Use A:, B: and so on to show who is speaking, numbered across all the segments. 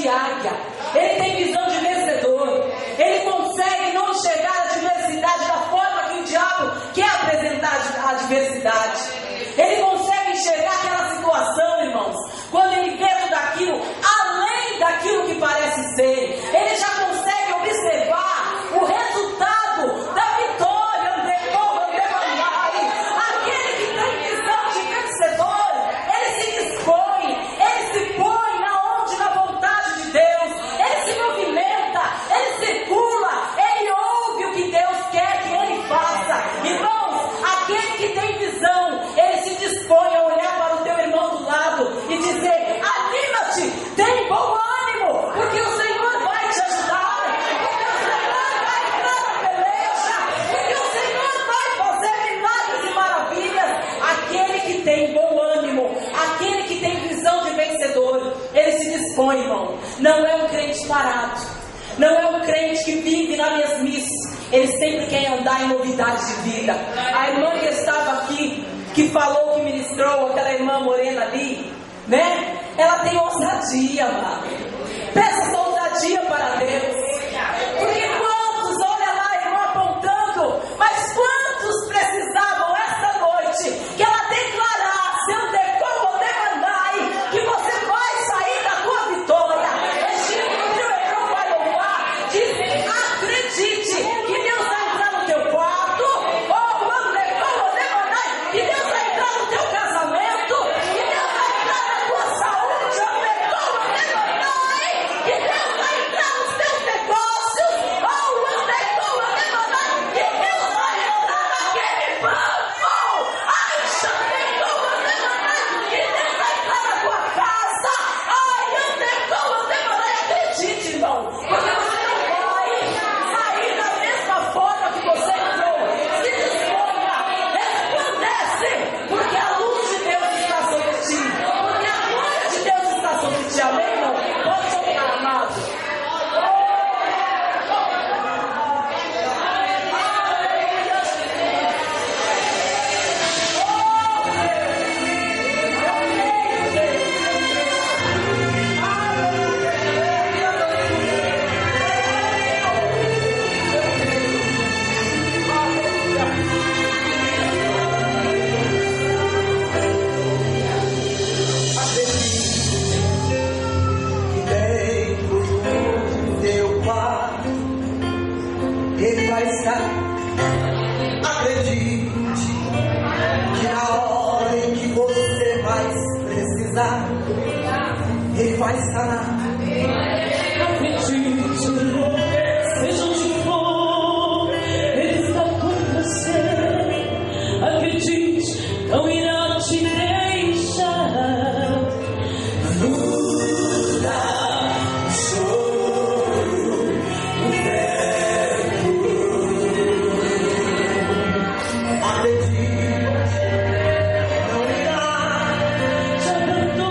A: águia. Ele tem visão de vencedor. Ele consegue não enxergar a adversidade da forma que o diabo quer apresentar a adversidade. Ele consegue enxergar aquela situação, irmãos, quando ele vê tudo aquilo, além daquilo que parece ser. Ele já consegue observar o resultado da vitória. Aquele que tem visão de vencedor, ele se dispõe, ele se põe na vontade de Deus, ele se movimenta, ele circula, ele ouve o que Deus quer que ele faça. Irmãos, aquele que tem visão, ele se dispõe a olhar para o teu irmão do lado e dizer: anima-te, tem bom ânimo, porque o Senhor vai te ajudar, porque o Senhor vai entrar na peleja, porque o Senhor vai fazer milagres e maravilhas. Aquele que tem bom ânimo, aquele que tem visão de vencedor, ele se dispõe, irmão. Não é um crente parado, não é um crente que vive na mesmice. Ele sempre quer andar em novidades de vida. A irmã que estava aqui, que falou, que ministrou, aquela irmã morena ali, né? Ela tem ousadia, amado. Peça essa ousadia para Deus. Porque quantos, olha lá, irmão, apontando, mas quantos precisavam esta noite que ela declarasse, ande como demandai, que você vai sair da tua vitória. Egito, meu irmão, vai louvar. Diz: acredite que Deus vai entrar no teu quarto. Oh, ande como demandai, que Deus vai entrar no teu casamento, que Deus vai entrar na tua saúde. Ande como demandai, que Deus vai entrar nos teus negócios. Oh, ande como demandai, que Deus vai entrar naquele banco. Ai, ande como demandai, que Deus vai entrar na tua casa. Ai, ande como demandai. Acredite, irmão, porque você não vai sair da mesma forma que você entrou. Se disponha, resplandece, porque a luz de Deus está sobre ti, porque a glória de Deus está sobre ti. Amém, irmão? Pode tocar, amado.
B: Que dentro do teu quarto Ele vai estar. Acredite que na hora em que você mais precisar, Ele vai estar.
C: Acredite, seja onde for, Ele está com você. Acredite, não irá te deixar. Te abandonar.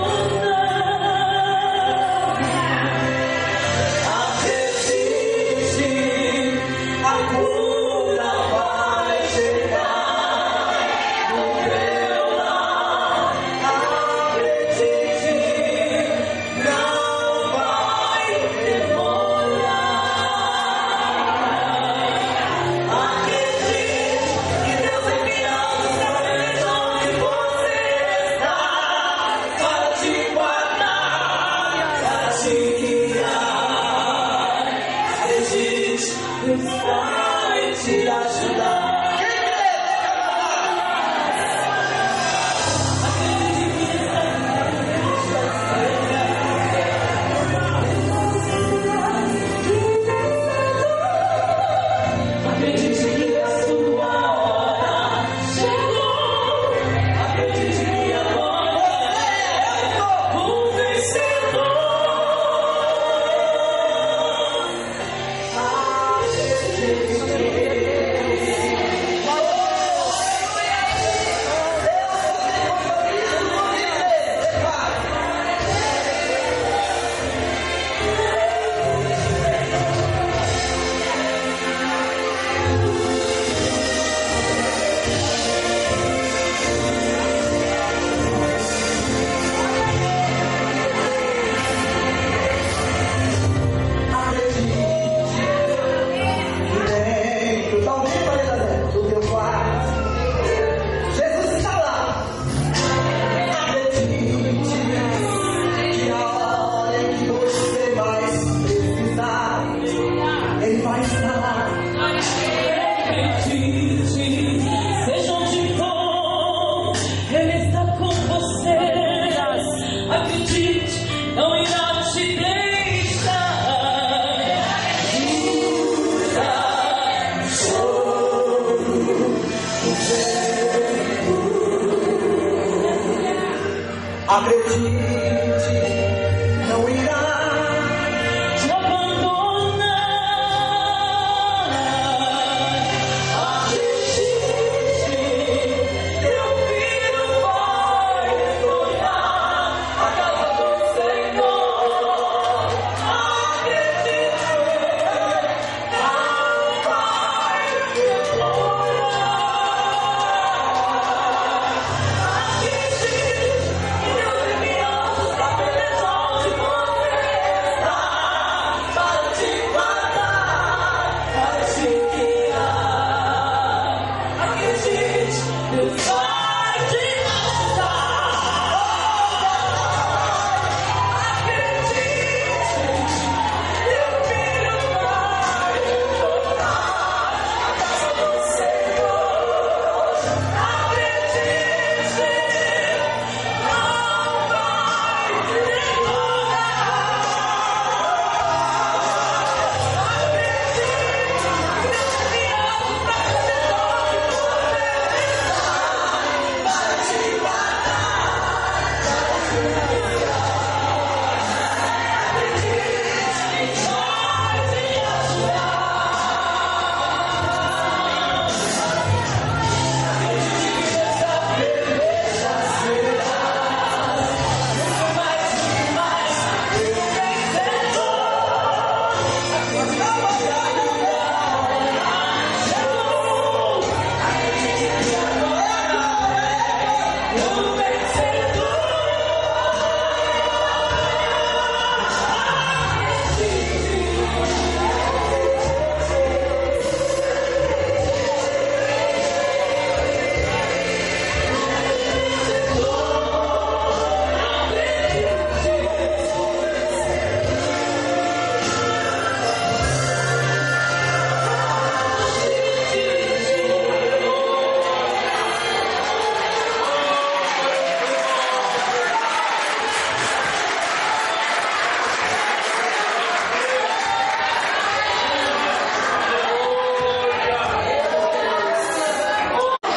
B: A cura vai chegar no teu Acredite, não irá
C: te abandonar. Acredite, teu filho vai retornar à casa do Senhor. Acredite, não vai retornar. Acredite, que Deus enviou para beleza onde você está, para te guardar, para te guiar. Acredite, Deus vai te ajudar. Acredite, teu filho vai retornar à casa do Senhor. Acredite, não vai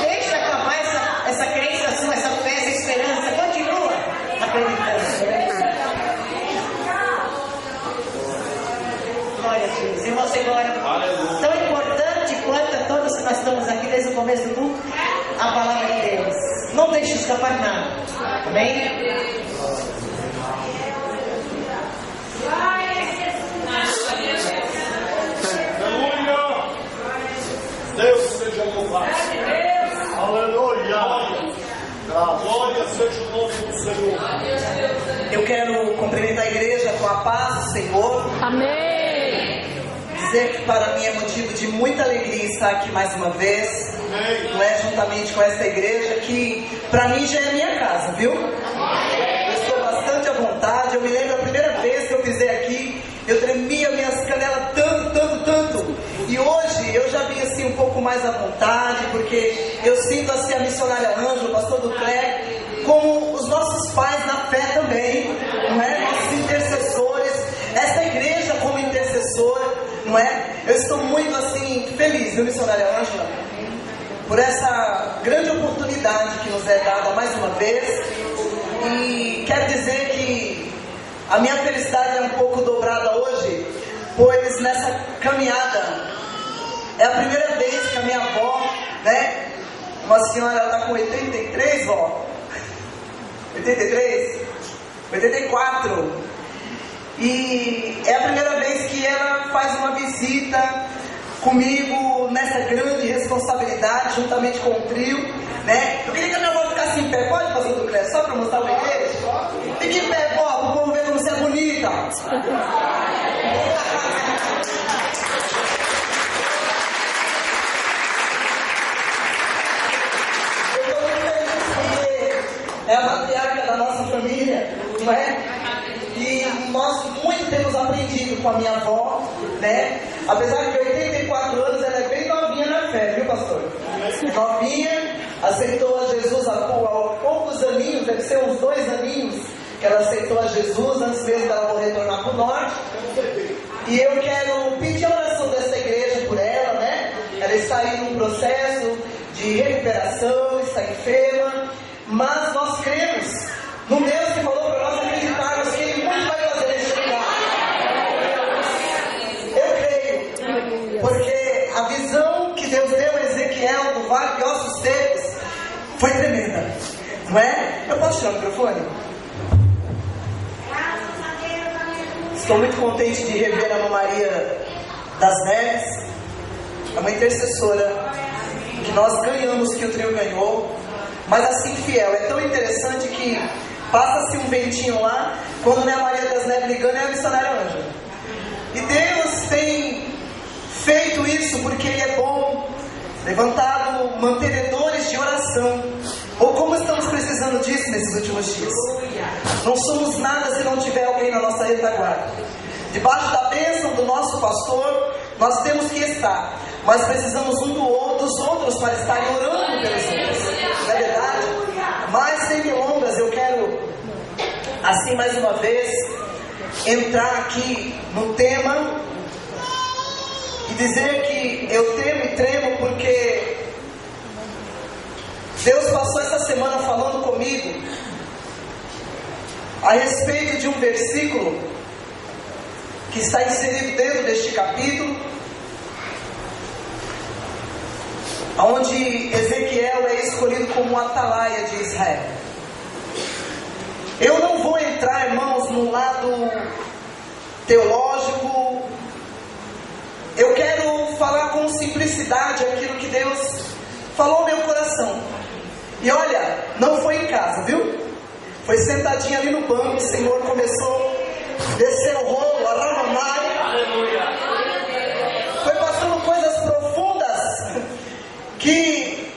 D: Deixa acabar essa crença sua, essa fé, essa esperança. Continua acreditando. Glória a Deus. Irmãos, agora, tão importante quanto a todos que nós estamos aqui desde o começo do culto, a palavra de Deus. Não deixe escapar nada. Amém?
E: Aleluia! Deus seja louvado. Aleluia! Glória seja o nome do Senhor.
B: Eu quero cumprimentar a igreja com a paz do Senhor.
C: Amém.
B: Dizer que para mim é motivo de muita alegria estar aqui mais uma vez, não é? Juntamente com esta igreja que para mim já é minha casa, viu? Eu estou bastante à vontade. Eu me lembro a primeira vez que eu pisei aqui, eu tremia minhas canelas tanto. E hoje eu já vim assim um pouco mais à vontade, porque eu sinto assim a missionária Ângela, o pastor Duclé, como os nossos pais na fé também, não é? Nossos intercessores, essa igreja como intercessora, não é? Eu estou muito assim feliz, viu, missionária Ângela, por essa grande oportunidade que nos é dada mais uma vez. E quero dizer que a minha felicidade é um pouco dobrada hoje, pois nessa caminhada é a primeira vez que a minha avó, né? Uma senhora está com 83, vó. 83? 84. E é a primeira vez que ela faz uma visita comigo nessa grande responsabilidade, juntamente com o trio, né? Eu queria que a minha avó ficasse em pé. Pode, pastor Duclé? Só para mostrar pra igreja? Fique em pé, vó, para o povo ver como você é bonita. É a matriarca da nossa família, não é? E nós muito temos aprendido com a minha avó, né? Apesar de 84 anos, ela é bem novinha na fé, viu, pastor? Novinha, aceitou a Jesus há poucos aninhos, deve ser uns 2 aninhos que ela aceitou a Jesus, antes mesmo dela retornar para o norte. E eu quero pedir a oração dessa igreja por ela, né? Ela está aí num processo de recuperação, está enferma, mas nós cremos no Deus tremenda, não é? Eu posso tirar o microfone? Estou muito contente de rever a Ana Maria das Neves, é uma intercessora que nós ganhamos, que o trio ganhou, mas assim fiel. É tão interessante que passa-se um ventinho lá, quando não é a Maria das Neves ligando, é a missionária Ângela. E Deus tem feito isso porque Ele é bom, levantado mantenedores de oração. Ou como estamos precisando disso nesses últimos dias. Não somos nada se não tiver alguém na nossa retaguarda. Debaixo da bênção do nosso pastor, nós temos que estar, mas precisamos um dos outros para estarem orando pelos outros. Não é verdade? Mas sem delongas, eu quero, assim mais uma vez, entrar aqui no tema e dizer que eu temo e tremo porque Deus passou essa semana falando comigo a respeito de um versículo que está inserido dentro deste capítulo, onde Ezequiel é escolhido como atalaia de Israel. Eu não vou entrar, irmãos, no lado teológico. Eu quero falar com simplicidade aquilo que Deus falou ao meu coração. E olha, não foi em casa, viu? Foi sentadinho ali no banco, o Senhor começou a descer o rolo, a ramamar. Foi passando coisas profundas que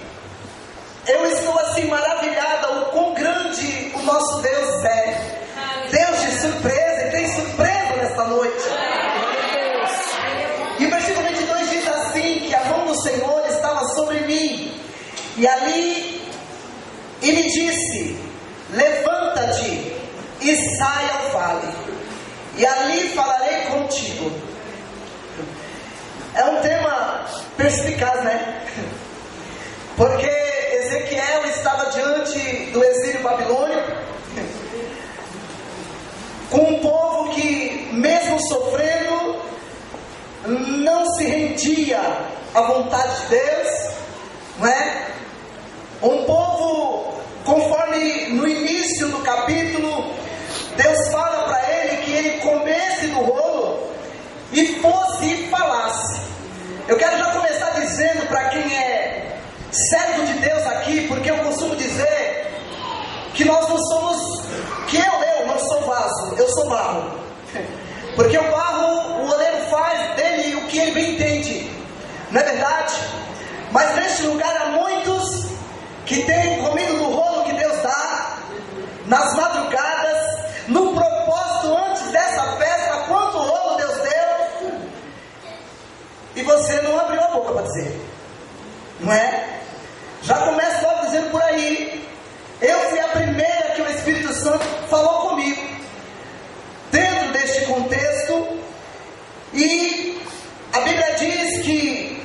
B: eu estou assim maravilhada o quão grande o nosso Deus é. Deus de surpresa, e tem surpresa nesta noite. E o versículo 22 diz assim, que a mão do Senhor estava sobre mim, e me disse: levanta-te e sai ao vale, e ali falarei contigo. É um tema perspicaz, né? Porque Ezequiel estava diante do exílio babilônico, com um povo que, mesmo sofrendo, não se rendia à vontade de Deus, não é? Um povo, conforme no início do capítulo, Deus fala para ele que ele comesse do rolo e fosse e falasse. Eu quero já começar dizendo para quem é servo de Deus aqui, porque eu costumo dizer que nós não somos, que eu não sou vaso, eu sou barro. Porque o barro, o oleiro faz dele o que ele bem entende, não é verdade? Mas neste lugar há muitos que têm comido do rolo que Deus dá, nas madrugadas, no propósito antes dessa festa, quanto rolo Deus deu, e você não abriu a boca para dizer, não é? Já começo logo dizendo por aí, eu fui a primeira que o Espírito Santo falou comigo, dentro deste contexto, e a Bíblia diz que,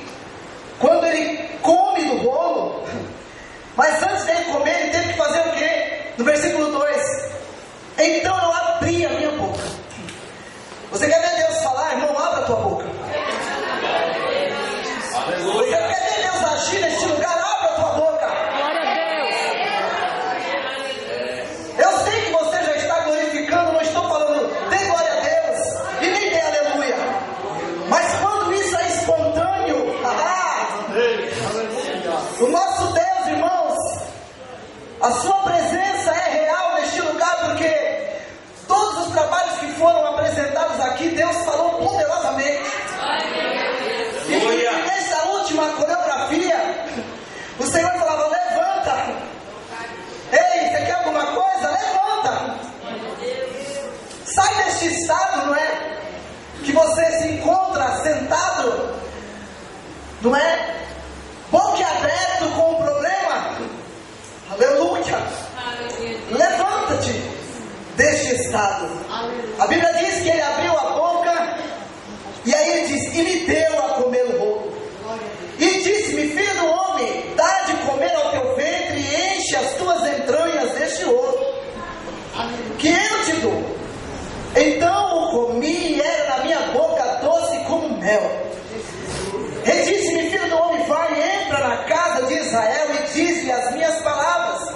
B: quando ele come do rolo, mas antes dele comer, ele teve que fazer o quê? No versículo 2, então eu abri a minha boca. Você quer ver Deus falar, irmão? Abra a tua boca. Você quer ver Deus agir neste lugar? Abra a tua boca. Eu sei que você já está glorificando, não estou falando dê glória a Deus e nem dê aleluia. Mas quando isso é espontâneo, o nosso Deus, irmãos, a sua presença é real neste lugar, porque todos os trabalhos que foram apresentados aqui, Deus falou poderosamente. E nessa última coreografia, o Senhor falava: levanta. Ei, você quer alguma coisa? Levanta. Sai deste estado, não é? Que você se encontra sentado, não é? Boquiaberto com o problema. Aleluia. Levanta-te deste estado. A Bíblia diz que ele abriu a boca, e aí ele diz: e me deu a comer o rolo. E disse-me: filho do homem, dá de comer ao teu ventre e enche as tuas entranhas deste rolo, que eu te dou. Então o comi e era na minha boca doce como mel. E disse-me: filho do homem, vai, entra na casa de Israel e diz-lhe as minhas palavras.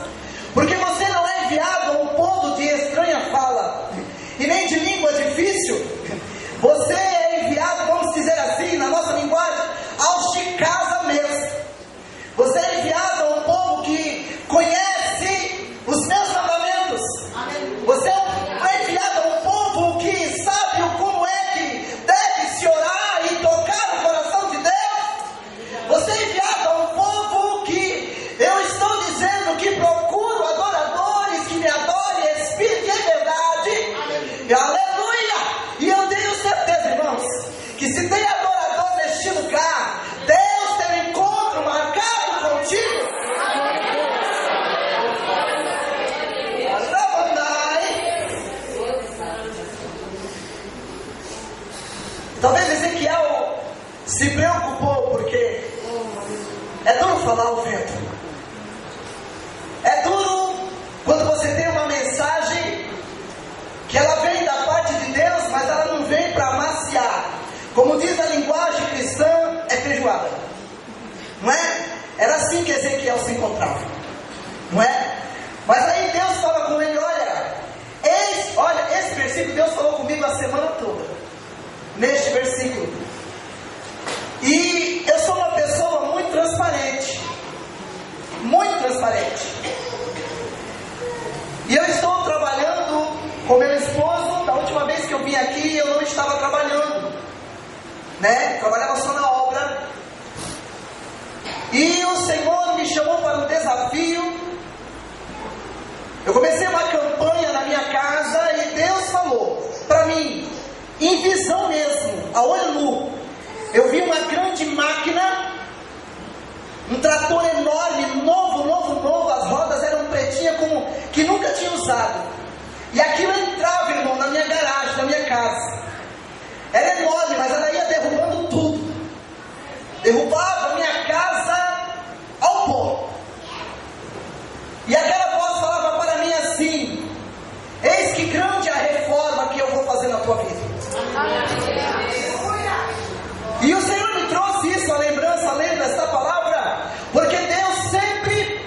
B: Ezequiel se encontrava, não é? Mas aí Deus fala com ele, olha, esse versículo Deus falou comigo a semana toda, neste versículo. E eu sou uma pessoa muito transparente, muito transparente. E eu estou trabalhando com meu esposo. Da última vez que eu vim aqui, eu não estava trabalhando, né? Trabalhava só na obra. E o Senhor me chamou para um desafio. Eu comecei uma campanha na minha casa e Deus falou para mim, em visão mesmo, a olho nu. Eu vi uma grande máquina, um trator enorme, novo, as rodas eram pretinhas como que nunca tinha usado. E aquilo entrava, irmão, na minha garagem, na minha casa. Era enorme, mas ela ia derrubando tudo. Derrubava a minha casa ao pó. E aquela voz falava para mim assim: eis que grande é a reforma que eu vou fazer na tua vida. E o Senhor me trouxe isso, a lembrança, lembra esta palavra, porque Deus sempre,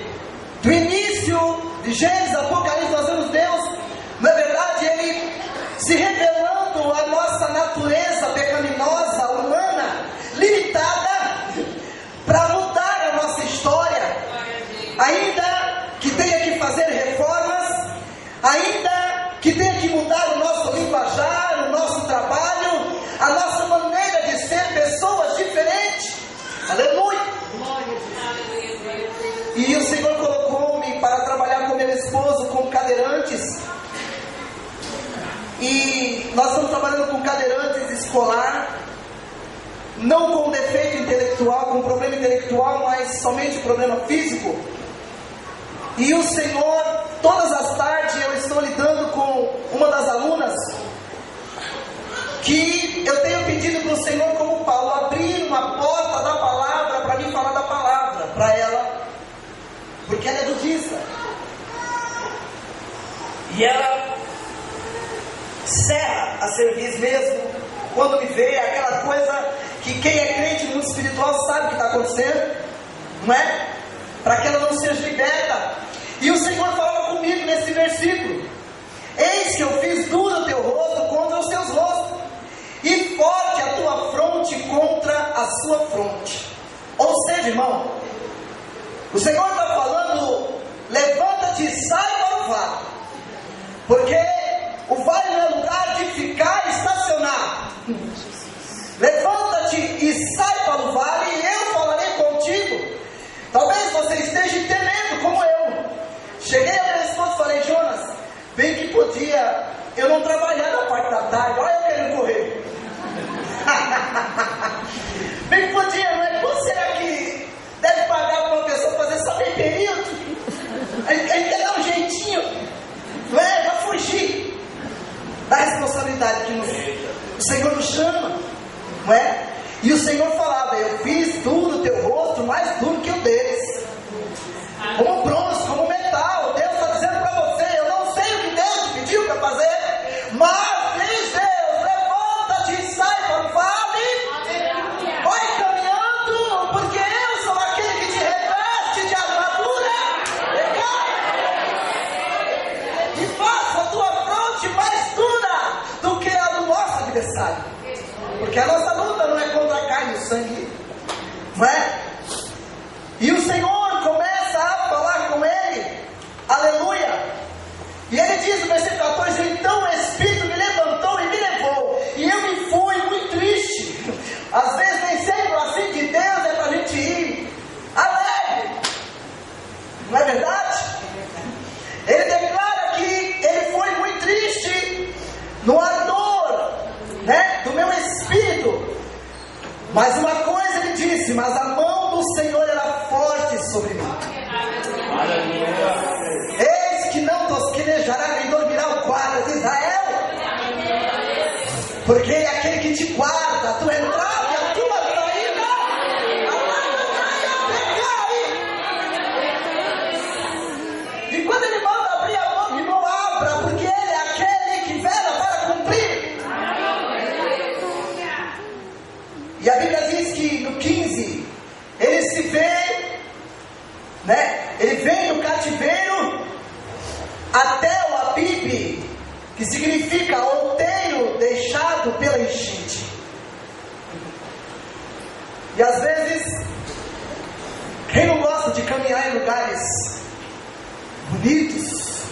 B: do início de Gênesis, Apocalipse, nós vemos Deus, na verdade, Ele se revelando a nossa natureza pecaminosa, humana, limitada, para mudar a nossa história, ainda que tenha que fazer reformas, ainda que tenha que mudar o nosso linguajar, o nosso trabalho, a nossa maneira de ser pessoas diferentes. Aleluia! E o Senhor colocou-me para trabalhar com meu esposo com cadeirantes. E nós estamos trabalhando com cadeirantes escolar, não com defeito intelectual, com problema intelectual, mas somente problema físico. E o Senhor, todas as tardes eu estou lidando com uma das alunas, que eu tenho pedido para o Senhor, como Paulo, abrir uma porta da palavra para mim falar da palavra para ela, porque ela é budista. E ela serra a serviço mesmo, quando me vê, aquela coisa que quem é crente no mundo espiritual sabe o que está acontecendo, não é? Para que ela não seja liberta. E o Senhor falava comigo nesse versículo: eis que eu fiz duro o teu rosto contra os teus rostos, e forte a tua fronte contra a sua fronte. Ou seja, irmão, o Senhor está falando: levanta-te e sai para o vale, porque o vale não é lugar de ficar e estacionar. Levanta-te e sai para o vale, e eu falarei contigo. Talvez você esteja temendo como eu. Cheguei a minha esposa e falei: Jonas, bem que podia eu não trabalhar na parte da tarde, olha eu querendo correr. Bem que podia, não é? Quanto será que deve pagar para uma pessoa fazer só meio período? A gente quer dar um jeitinho, não é? Para fugir da responsabilidade que o Senhor nos chama, não é? E o Senhor falava: eu fiz duro o teu rosto, mais duro que o deles, como bronze, como metal. Deus está dizendo para você: eu não sei o que Deus te pediu para fazer, mas diz Deus: levanta-te e sai para o vale, vai caminhando, porque eu sou aquele que te reveste de armadura, e faço a tua fronte mais dura do que a do nosso adversário, porque a nossa luta não é contra a carne e o sangue, não é? E o Senhor começa a falar com ele, aleluia, e ele diz no versículo 14: então o Espírito me levantou e me levou, e eu me fui muito triste. Às vezes nem sempre assim de Deus é para a gente ir alegre, não é verdade? Ele declara que ele foi muito triste no ardor, né, do meu espírito. Mas uma coisa ele disse: mas a mão do Senhor era forte sobre mim. Eis que não tosquenejará nem dormirá o guarda de Israel, porque é aquele que te guarda a tua entrada e a tua saída, e quando ele manda abrir a boca, irmão, abra, porque ele é aquele que vela para cumprir. E a Bíblia diz que no 15 ele se vê cativeiro até o Abibe, que significa outeiro deixado pela enchente. E às vezes, quem não gosta de caminhar em lugares bonitos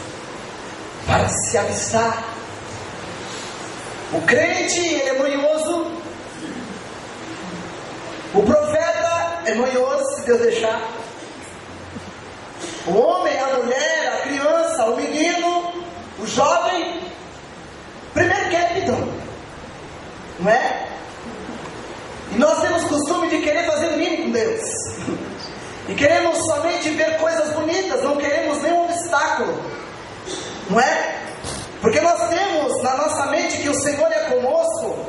B: para se avistar? O crente, ele é manhoso. O profeta é manhoso, se Deus deixar. O homem, a mulher, a criança, o menino, o jovem, primeiro quer pidão, não é? E nós temos costume de querer fazer o mínimo com Deus. E queremos somente ver coisas bonitas, não queremos nenhum obstáculo, não é? Porque nós temos na nossa mente que o Senhor é conosco.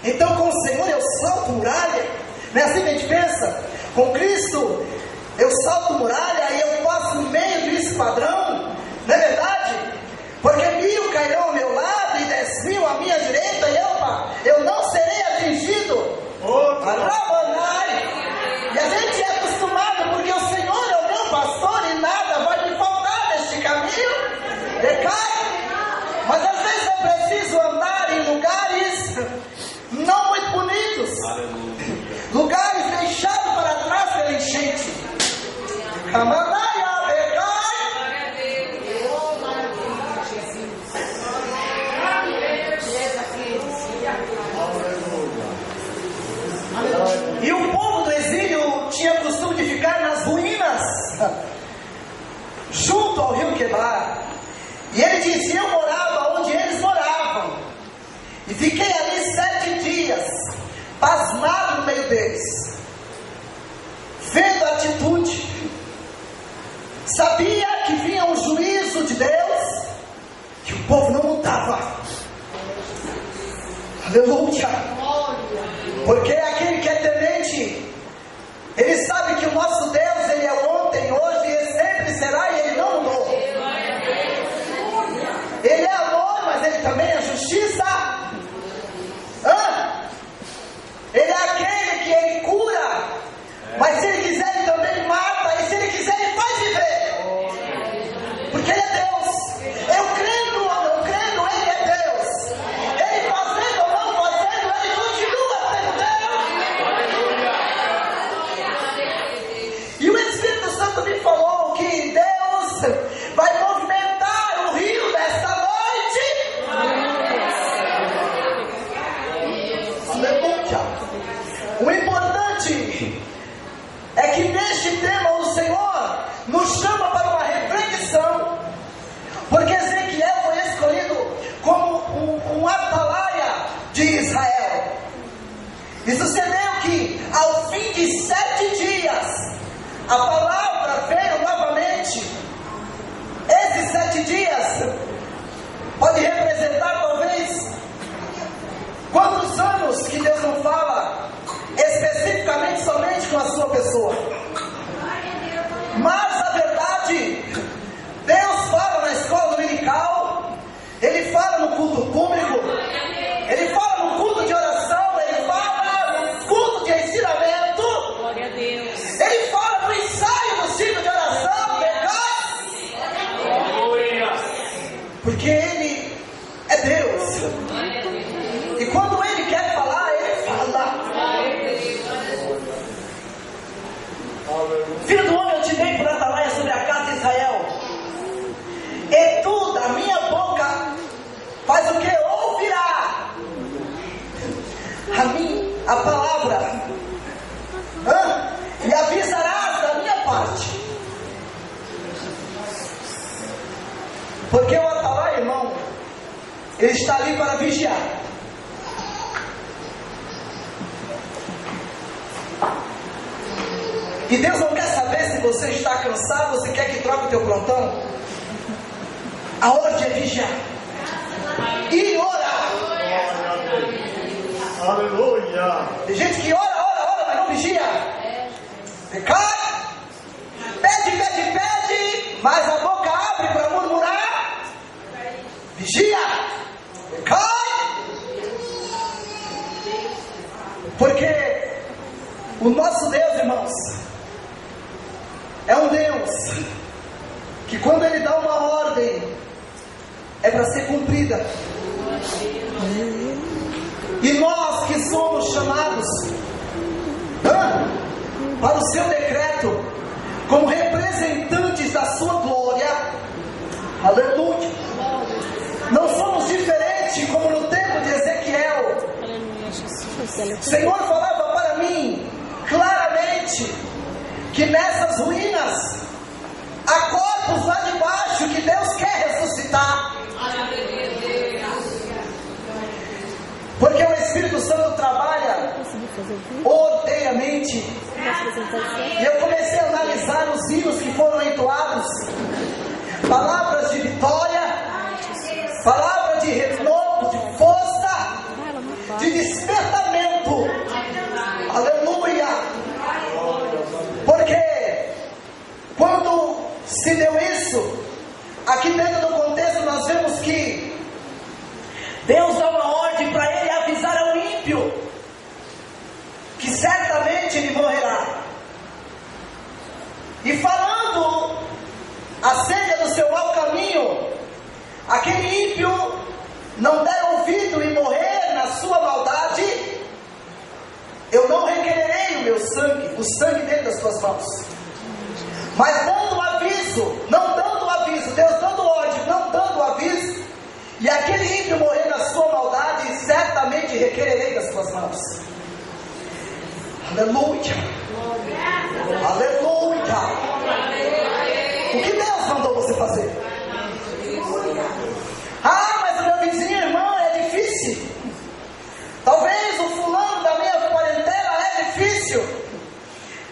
B: Então com o Senhor eu salto muralha. Não é assim que a gente pensa? Com Cristo eu salto muralha e eu passo no meio de um esquadrão. Não é verdade? Porque 1000 cairão ao meu lado e 10.000 à minha direita, e eu não serei atingido. E a gente é acostumado, porque o Senhor é o meu pastor e nada vai me faltar neste caminho. Decai. Mas às vezes eu preciso andar em lugares não muito bonitos, lugares deixados para trás pela enchente. Camaraia, decai. E o povo do exílio tinha costume de ficar nas ruínas, junto ao rio Quebar. E ele disse: eu morava onde eles moravam, e fiquei ali 7 dias, pasmado no meio deles, vendo a atitude. Sabia que vinha um juízo de Deus, que o povo não mudava. Aleluia! Porque aquele que é temente, ele sabe que o nosso Deus, ele é ontem, hoje e sempre será, e ele não mudou. Ele é amor, mas ele também é justiça. Ele é aquele que ele cura, mas se ele quiser ele também mata, e se ele quiser ele faz viver. Porque ele é Deus. Eu crendo ou não crendo, ele é Deus. Ele fazendo ou não fazendo, ele continua sendo Deus. E o Espírito Santo me falou que Deus vai movimentar o rio desta noite. Aleluia. O importante é que neste tema o Senhor nos chama para uma reflexão, porque Ezequiel foi escolhido como um atalaia de Israel. E sucedeu que ao fim de 7 dias a palavra veio novamente. Esses 7 dias pode representar talvez quantos anos que Deus não fala especificamente somente com a sua pessoa. Mas a verdade, Deus fala na escola dominical, Ele fala no culto público, Ele fala no culto de oração, Ele fala no culto de ensinamento, Ele fala no ensaio do ciclo de oração, porque Ele é Deus. E quando Ele quer falar, Ele fala. Filho do homem, eu te dei por atalaia sobre a casa de Israel. E tu, da minha boca, faz o que? Ouvirá a mim, a palavra, e avisarás da minha parte. Porque o atalaia, irmão, ele está ali para vigiar. E Deus não quer saber se você está cansado ou se quer que troque o teu plantão. A ordem é vigiar e orar.
E: Aleluia.
B: Tem gente que ora, mas não vigia. Decai, pede, mas a boca abre para murmurar. Vigia, decai. Porque o nosso Deus, irmãos, é um Deus que quando Ele dá uma ordem, é para ser cumprida. E nós que somos chamados para o seu decreto, como representantes da sua glória, aleluia, não somos diferentes como no tempo de Ezequiel. O Senhor falava para mim claramente que nessas ruínas há corpos lá de baixo que Deus quer ressuscitar. Porque o Espírito Santo trabalha ordeiramente. E eu comecei a analisar os hinos que foram entoados. Palavras de vitória, palavra de renovo, de força, de despertamento. Aleluia! Porque quando se deu isso, aqui dentro do contexto nós vemos que Deus dá uma ordem para ele avisar ao ímpio que certamente ele morrerá. E falando acerca do seu mau caminho, aquele ímpio não der ouvido e morrer na sua maldade, eu não requererei o meu sangue, o sangue dele das tuas mãos. Mas dando aviso, não dando aviso, Deus dando ordem, não dando aviso, e aquele ímpio morrer na sua maldade, certamente requererei das tuas mãos. Aleluia! Aleluia! O que Deus mandou você fazer? Ah, mas o meu vizinho, irmão, é difícil. Talvez o fulano da minha parentela é difícil.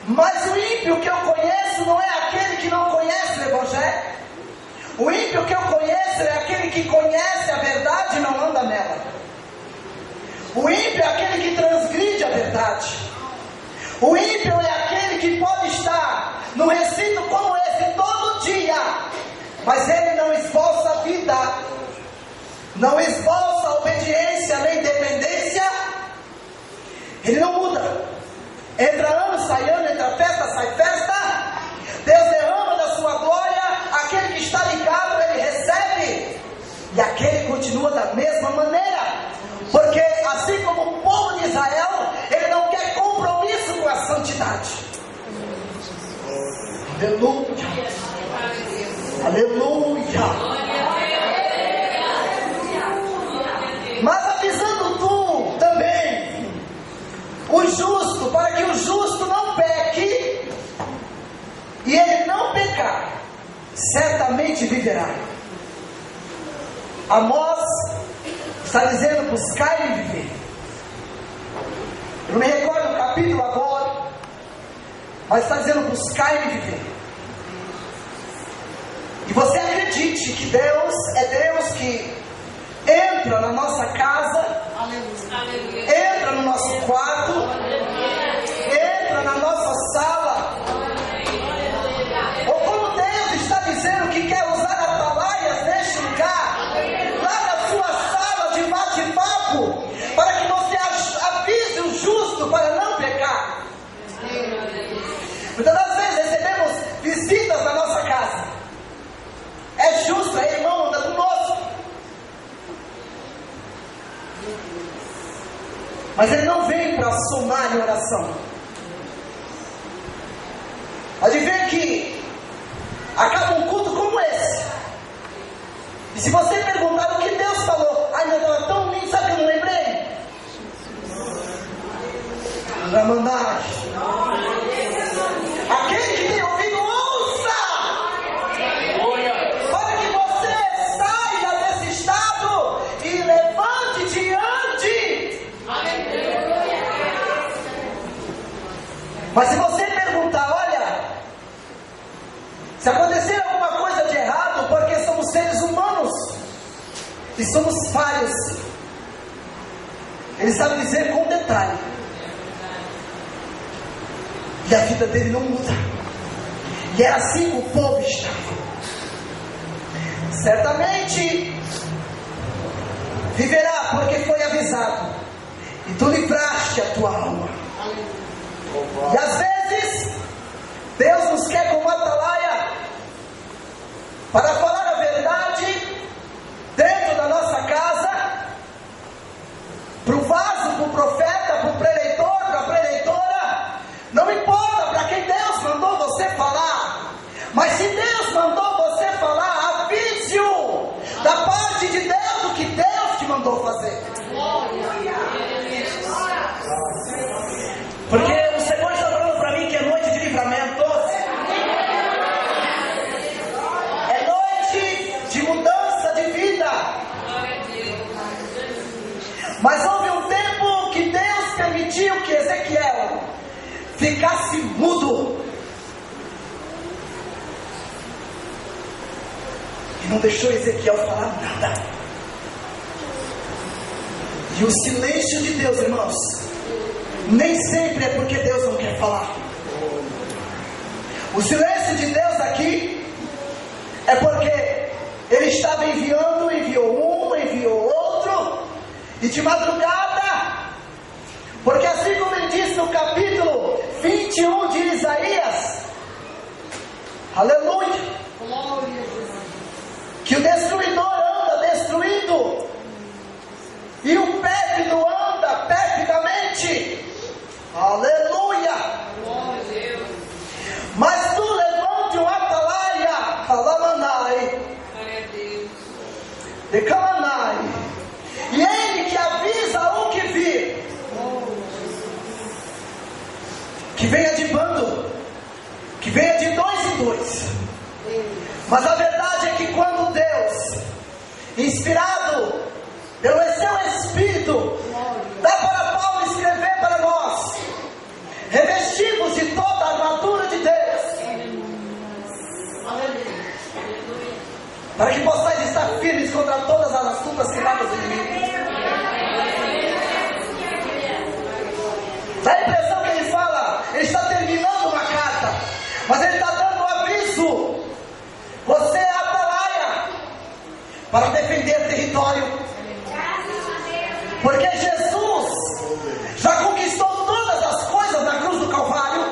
B: Mas o ímpio que eu conheço não é aquele que não conhece o Evangelho. O ímpio que eu conheço é aquele que conhece a verdade e não anda nela. O ímpio é aquele que transgride a verdade. O ímpio é aquele que pode estar no recinto como esse todo dia, mas ele não esboça a vida, não esboça a obediência nem dependência. Ele não muda. Entra ano, sai ano, entra festa, sai festa. Deus derrama da sua glória. Aquele que está ligado, ele recebe. E aquele continua da mesma maneira. Porque assim como o povo de Israel, ele não quer compromisso com a santidade. Aleluia. Aleluia. Mas avisando tu também o justo, para que o justo não peque, e ele não pecar, certamente viverá. Amós está dizendo: buscar e viver. Eu não me recordo o capítulo agora, mas está dizendo: buscar e viver. E você acredite que Deus é Deus que entra na nossa casa, entra no nosso quarto, entra na nossa sala. Ou como Deus está dizendo que quer usar atalaias neste lugar, lá na sua sala de bate-papo, para que você avise o justo para não pecar. Muitas das vezes recebemos visitas na nossa casa. É justo, é irmão, anda conosco. Mas ele não vem para somar em oração. Pode ver que acaba um culto como esse, e se você perguntar o que Deus falou, ai meu Deus, é tão lindo, sabe que eu não lembrei? Ramandagem. Aquele que tem ouvido, ouça! Para que você saia desse estado e levante diante. Mas se você perguntar, olha, se acontecer alguma coisa de errado, porque somos seres humanos e somos falhos, ele sabe dizer com detalhe. E a vida dele não muda. E é assim que o povo está. Certamente viverá, porque foi avisado, e tu livraste a tua alma. E às vezes Deus nos quer como atalaia para falar a verdade dentro da nossa casa, para o vaso, para o profeta, para o preleitor, para a preleitora. Não importa para quem Deus mandou você falar, mas se Deus mandou você falar, avise-o da parte de Deus do que Deus te mandou fazer. Porque o Senhor está falando para mim que é noite de livramento, é noite de mudança de vida. Mas houve um tempo que Deus permitiu que Ezequiel ficasse mudo e não deixou Ezequiel falar nada. E o silêncio de Deus, irmãos, nem sempre é porque Deus não quer falar. O silêncio de Deus aqui é porque Ele estava enviando, enviou um, enviou outro, e de madrugada, porque assim como Ele disse no capítulo 21 de Isaías, aleluia, que o destruidor anda destruindo, e o pérfido anda perfidamente. Aleluia! Mas tu levante um atalaia, Alamanai, Decamanai, e ele que avisa o que vir, que venha de bando, que venha de dois em dois. Mas a verdade é que quando Deus, inspirado pelo seu Espírito, dá para Paulo escrever para nós, revestimos de toda a armadura de Deus, para que possais estar firmes contra todas as astutas ciladas do inimigo. Dá a impressão que ele fala, ele está terminando uma carta, mas ele está dando um aviso. Você é atalaia para defender território. Porque Jesus já conquistou todas as coisas na cruz do Calvário.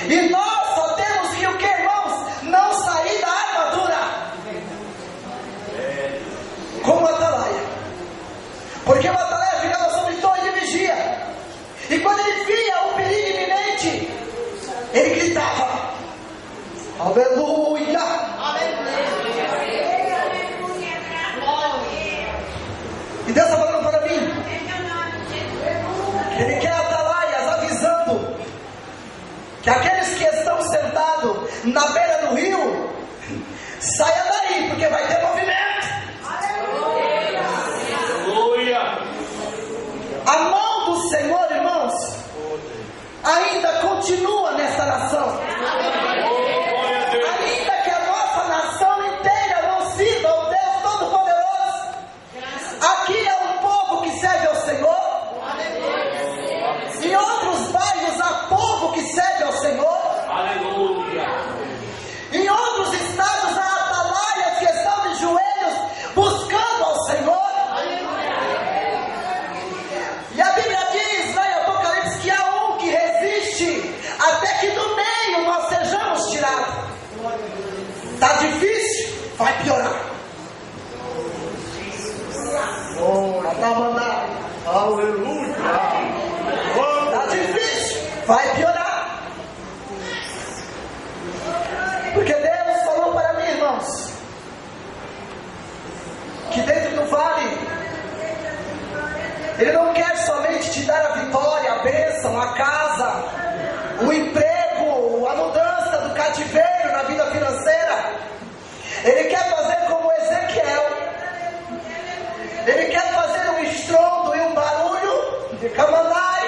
B: E nós só temos que o que, irmãos? Não sair da armadura como atalaia. Porque o atalaia ficava sobre torre de vigia, e quando ele via o perigo iminente, ele gritava: aleluia, aleluia. E Deus está falando para mim, Ele quer atalaias avisando que aqueles que estão sentados na beira do rio, saia daí, porque vai ter movimento. Aleluia. A mão do Senhor, irmãos, ainda continua nesta nação. Ainda que a nossa nação inteira não sirva ao Deus Todo-Poderoso, aqui é um povo que serve ao Senhor. Em outros bairros há povo que serve ao Senhor. Aleluia. Em outros estados há atalaias que estão de joelhos buscando ao Senhor. E a Bíblia diz lá em Apocalipse que há um que resiste até que do meio nós sejamos tirados. Está difícil? Vai piorar.
E: Aleluia.
B: Está difícil? Vai piorar. Porque Deus falou para mim, irmãos, que dentro do vale Ele não quer somente te dar a vitória, a bênção, a casa, o emprego, a mudança do cativeiro na vida financeira. Ele quer fazer como Ezequiel. Ele quer fazer um estrondo e um barulho de Camanai.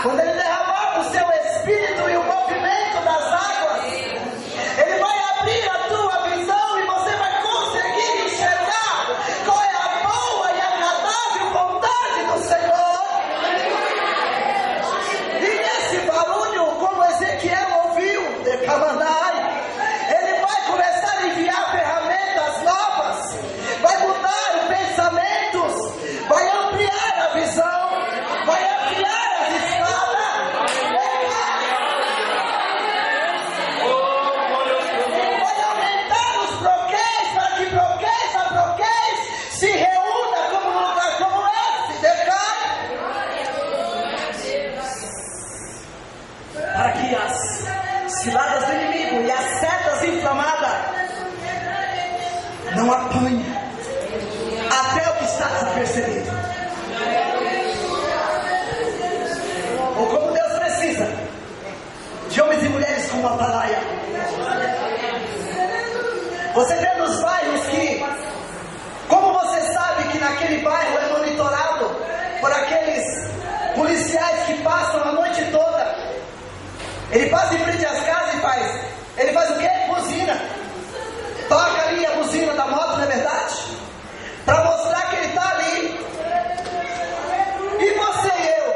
B: Quando Ele derramar o seu Espírito e o movimento das águas, Ele vai abrir a tua visão e você vai conseguir enxergar qual é a boa e agradável vontade do Senhor. E nesse barulho não apanha até o que está desapercebido. Ou como Deus precisa de homens e mulheres como Atalaia. Você vê nos bairros que, como você sabe que naquele bairro é monitorado por aqueles policiais que passam a noite toda. Ele passa em frente às casas e ele faz o quê? Buzina. Toca ali a buzina da moto, não é verdade? Para mostrar que ele está ali. E você e eu?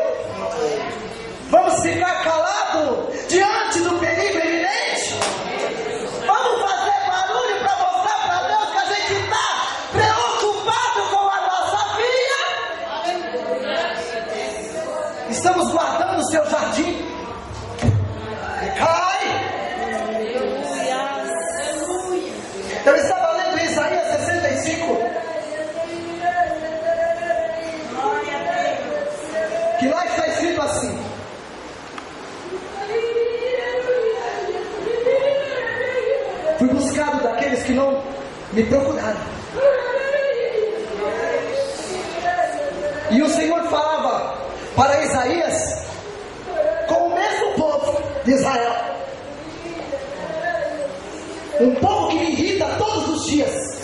B: Vamos ficar calados diante do perigo iminente? Vamos fazer barulho para mostrar para Deus que a gente está preocupado com a nossa vida? Estamos guardando o seu jardim. E cai. Eu estava lendo Isaías 65. Que lá está escrito assim: fui buscado daqueles que não me procuraram. E o Senhor falava para Isaías com o mesmo povo de Israel. Um povo que me irrita todos os dias.